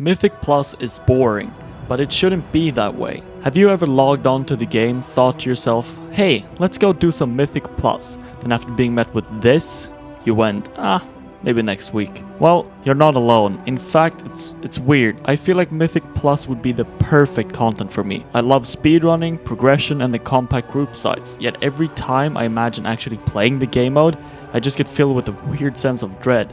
Mythic Plus is boring, but it shouldn't be that way. Have you ever logged on to the game, thought to yourself, hey, let's go do some Mythic Plus, then after being met with this, you went, maybe next week. Well, you're not alone. In fact, it's weird. I feel like Mythic Plus would be the perfect content for me. I love speedrunning, progression, and the compact group size. Yet every time I imagine actually playing the game mode, I just get filled with a weird sense of dread.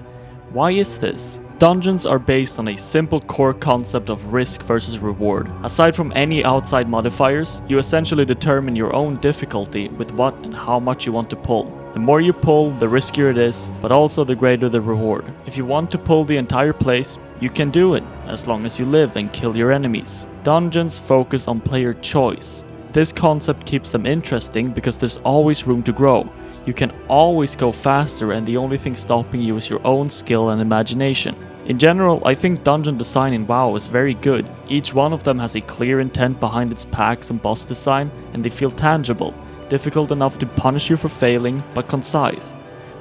Why is this? Dungeons are based on a simple core concept of risk versus reward. Aside from any outside modifiers, you essentially determine your own difficulty with what and how much you want to pull. The more you pull, the riskier it is, but also the greater the reward. If you want to pull the entire place, you can do it, as long as you live and kill your enemies. Dungeons focus on player choice. This concept keeps them interesting because there's always room to grow. You can always go faster, and the only thing stopping you is your own skill and imagination. In general, I think dungeon design in WoW is very good. Each one of them has a clear intent behind its packs and boss design, and they feel tangible, difficult enough to punish you for failing, but concise.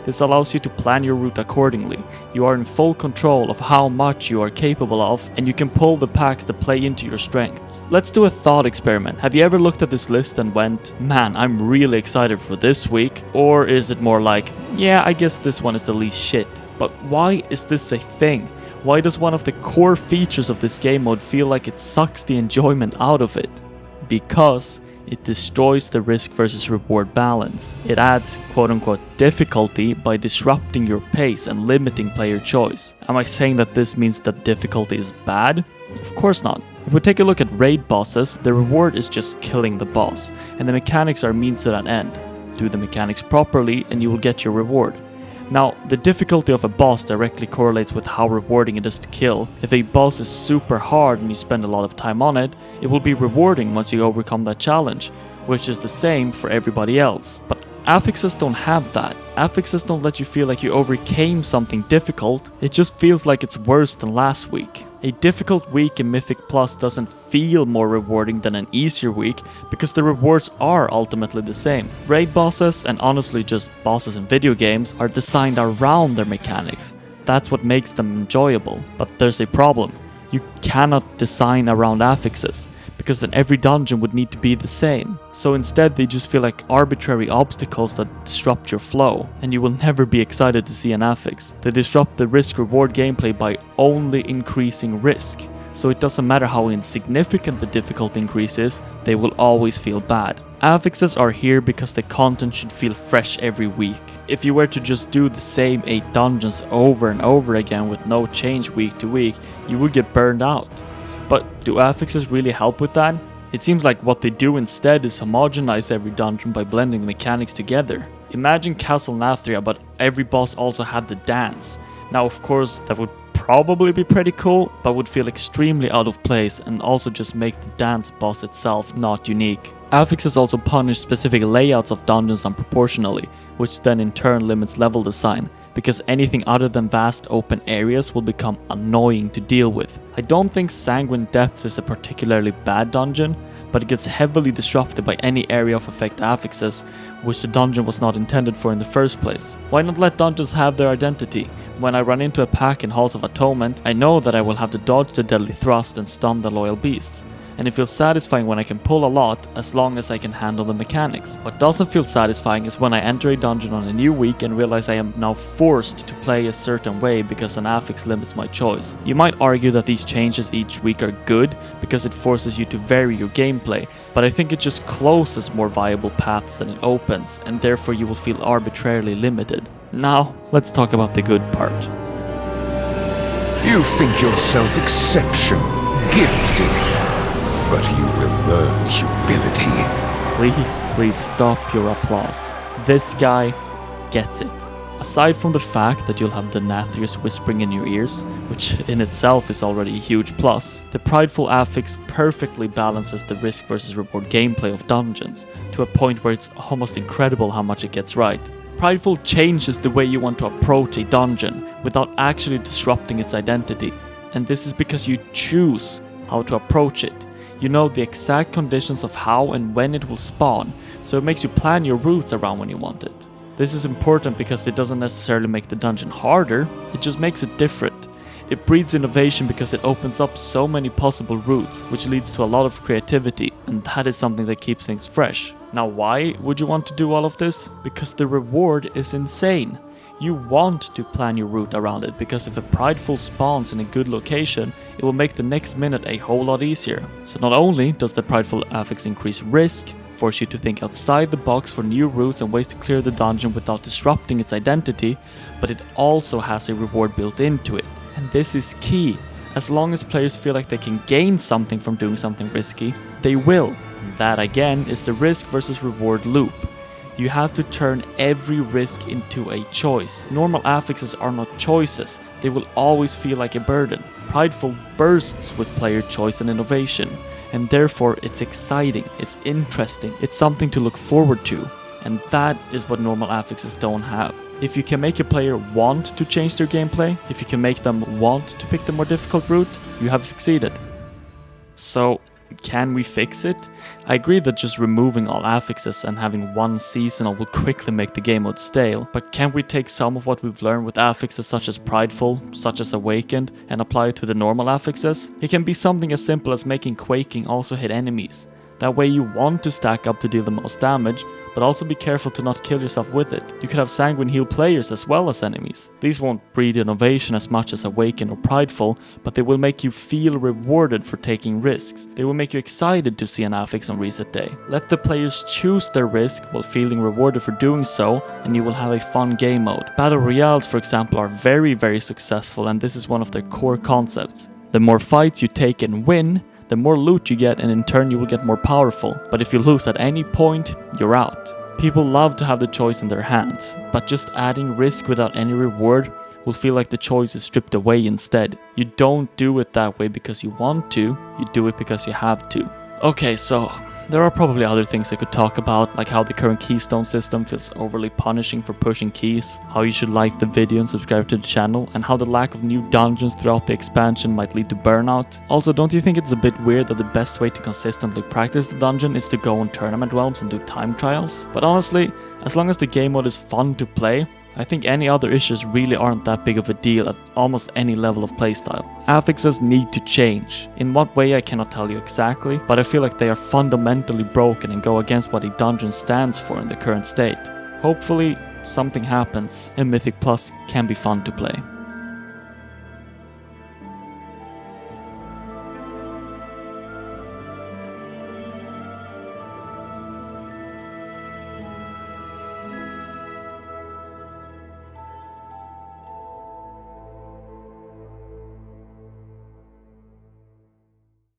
This allows you to plan your route accordingly. You are in full control of how much you are capable of, and you can pull the packs that play into your strengths. Let's do a thought experiment. Have you ever looked at this list and went, man, I'm really excited for this week? Or is it more like, yeah, I guess this one is the least shit? But why is this a thing? Why does one of the core features of this game mode feel like it sucks the enjoyment out of it? Because it destroys the risk versus reward balance. It adds quote-unquote difficulty by disrupting your pace and limiting player choice. Am I saying that this means that difficulty is bad? Of course not. If we take a look at raid bosses, the reward is just killing the boss, and the mechanics are means to that end. Do the mechanics properly and you will get your reward. Now, the difficulty of a boss directly correlates with how rewarding it is to kill. If a boss is super hard and you spend a lot of time on it, it will be rewarding once you overcome that challenge, which is the same for everybody else. But affixes don't have that. Affixes don't let you feel like you overcame something difficult, it just feels like it's worse than last week. A difficult week in Mythic Plus doesn't feel more rewarding than an easier week because the rewards are ultimately the same. Raid bosses, and honestly just bosses in video games, are designed around their mechanics. That's what makes them enjoyable. But there's a problem. You cannot design around affixes, because then every dungeon would need to be the same. So instead they just feel like arbitrary obstacles that disrupt your flow, and you will never be excited to see an affix. They disrupt the risk-reward gameplay by only increasing risk. So it doesn't matter how insignificant the difficulty increase is, they will always feel bad. Affixes are here because the content should feel fresh every week. If you were to just do the same 8 dungeons over and over again with no change week to week, you would get burned out. But do affixes really help with that? It seems like what they do instead is homogenize every dungeon by blending the mechanics together. Imagine Castle Nathria, but every boss also had the dance. Now of course that would probably be pretty cool, but would feel extremely out of place and also just make the dance boss itself not unique. Affixes also punish specific layouts of dungeons unproportionally, which then in turn limits level design, because anything other than vast open areas will become annoying to deal with. I don't think Sanguine Depths is a particularly bad dungeon, but it gets heavily disrupted by any area of effect affixes, which the dungeon was not intended for in the first place. Why not let dungeons have their identity? When I run into a pack in Halls of Atonement, I know that I will have to dodge the deadly thrust and stun the loyal beasts. And it feels satisfying when I can pull a lot as long as I can handle the mechanics. What doesn't feel satisfying is when I enter a dungeon on a new week and realize I am now forced to play a certain way because an affix limits my choice. You might argue that these changes each week are good because it forces you to vary your gameplay, but I think it just closes more viable paths than it opens, and therefore you will feel arbitrarily limited. Now, let's talk about the good part. You think yourself exceptional, gifted, but you will learn humility. Please stop your applause. This guy gets it. Aside from the fact that you'll have the Nathrius whispering in your ears, which in itself is already a huge plus, the prideful affix perfectly balances the risk versus reward gameplay of dungeons, to a point where it's almost incredible how much it gets right. Prideful changes the way you want to approach a dungeon without actually disrupting its identity, and this is because you choose how to approach it. You know the exact conditions of how and when it will spawn, so it makes you plan your routes around when you want it. This is important because it doesn't necessarily make the dungeon harder, it just makes it different. It breeds innovation because it opens up so many possible routes, which leads to a lot of creativity, and that is something that keeps things fresh. Now, why would you want to do all of this? Because the reward is insane. You want to plan your route around it, because if a prideful spawns in a good location, it will make the next minute a whole lot easier. So not only does the prideful affix increase risk, force you to think outside the box for new routes and ways to clear the dungeon without disrupting its identity, but it also has a reward built into it. And this is key. As long as players feel like they can gain something from doing something risky, they will. And that again is the risk versus reward loop. You have to turn every risk into a choice. Normal affixes are not choices. They will always feel like a burden. Prideful bursts with player choice and innovation. And therefore it's exciting, it's interesting, it's something to look forward to. And that is what normal affixes don't have. If you can make a player want to change their gameplay, if you can make them want to pick the more difficult route, you have succeeded. So, can we fix it? I agree that just removing all affixes and having one seasonal will quickly make the game mode stale, but can we take some of what we've learned with affixes such as Prideful, such as Awakened, and apply it to the normal affixes? It can be something as simple as making Quaking also hit enemies. That way you want to stack up to deal the most damage, but also be careful to not kill yourself with it. You could have Sanguine heal players as well as enemies. These won't breed innovation as much as Awaken or Prideful, but they will make you feel rewarded for taking risks. They will make you excited to see an affix on reset day. Let the players choose their risk while feeling rewarded for doing so, and you will have a fun game mode. Battle Royales, for example, are very successful, and this is one of their core concepts. The more fights you take and win, the more loot you get, and in turn you will get more powerful. But if you lose at any point, you're out. People love to have the choice in their hands, but just adding risk without any reward will feel like the choice is stripped away instead. You don't do it that way because you want to, you do it because you have to. Okay, so there are probably other things I could talk about, like how the current keystone system feels overly punishing for pushing keys, how you should like the video and subscribe to the channel, and how the lack of new dungeons throughout the expansion might lead to burnout. Also, don't you think it's a bit weird that the best way to consistently practice the dungeon is to go on tournament realms and do time trials? But honestly, as long as the game mode is fun to play, I think any other issues really aren't that big of a deal at almost any level of playstyle. Affixes need to change. In what way I cannot tell you exactly, but I feel like they are fundamentally broken and go against what a dungeon stands for in the current state. Hopefully, something happens and Mythic Plus can be fun to play.